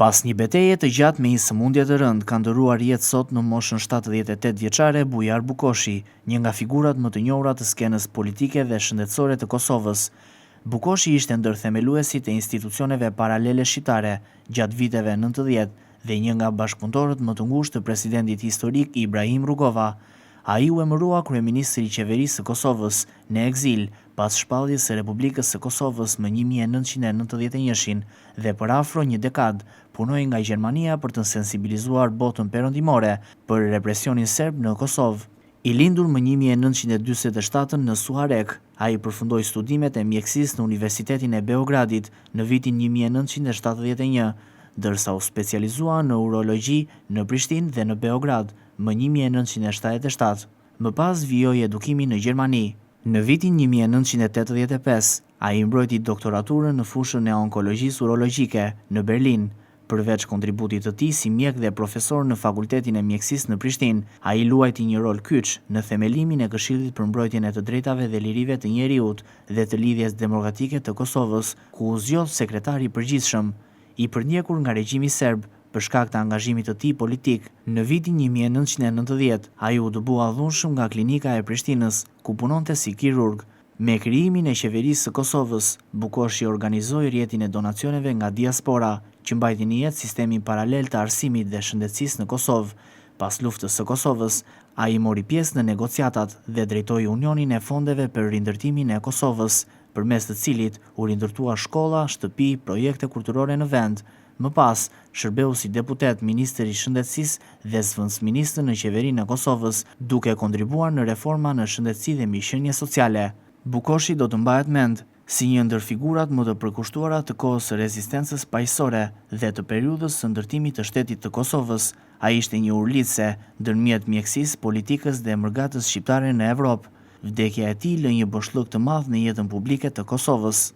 Pas një betejë të gjatë me një sëmundje të rëndë, ka ndëruar jetë sot në moshën 78 vjeçare Bujar Bukoshi, një nga figurat më të njohura të skenës politike dhe shëndetësore të Kosovës. Bukoshi ishte ndër themeluesit e institucioneve paralele shqiptare gjatë viteve 90 dhe një nga bashkëpunëtorët më të ngushtë të presidentit historik Ibrahim Rugova. Ai u emërua kryeministri i qeverisë së Kosovës në ekzil pas shpalljes së Republikës së Kosovës më 1991 dhe për afro një dekadë punoi nga Gjermania për të sensibilizuar botën perëndimore për represionin serb në Kosovë. I lindur më 1947 në Suharek, ai përfundoi studimet e mjekësisë në Universitetin e Beogradit në vitin 1971, ndërsa u specializua në urologji në Prishtinë dhe në Beograd më 1977. Më pas vijoi edukimin në Gjermani. Në vitin 1985, ai mbrojti doktoraturën në fushën e onkologjisë urologjike në Berlin. Përveç kontributit të tij si mjek dhe profesor në Fakultetin e Mjekësisë në Prishtinë, ai luajti një rol kyç në themelimin e Këshillit për mbrojtjen e të drejtave dhe lirive të njerëzit dhe të lidhjes demokratike të Kosovës, ku u zgjodh sekretari i përgjithshëm, i përndjekur nga regjimi serb për shkak të angazhimit të tij politik. Në vitin 1990, ai u dëbua dhunshëm nga klinika e Prishtinës, ku punonte si kirurg. Me krijimin e qeverisë së Kosovës, Bukoshi organizoi rrjetin e donacioneve nga diaspora, që mbajti në jetë sistemin paralel të arsimit dhe shëndetësisë në Kosovë. Pas luftës së Kosovës, ai mori pjesë në negociatat dhe drejtoi Unionin e Fondeve për Rindërtimin e Kosovës, përmes të cilit u rindërtua shkolla, shtëpi, projekte kulturore në vend. Më pas, shërbeu si deputet ministër i shëndetësisë dhe zëvendësministër në qeverinë e Kosovës, duke kontribuar në reforma në shëndetësi dhe mirëqenie sociale. Bukoshi do të mbahet mend si një ndër figurat më të përkushtuara të kohës së rezistencës paqësore dhe të periudhës së ndërtimit të shtetit të Kosovës. Ai ishte një urlitse ndërmjet mjekësisë, politikës dhe mërgatës shqiptare në Evropë. Vdekja e tij lë një boshllëk të madh në jetën publike të Kosovës.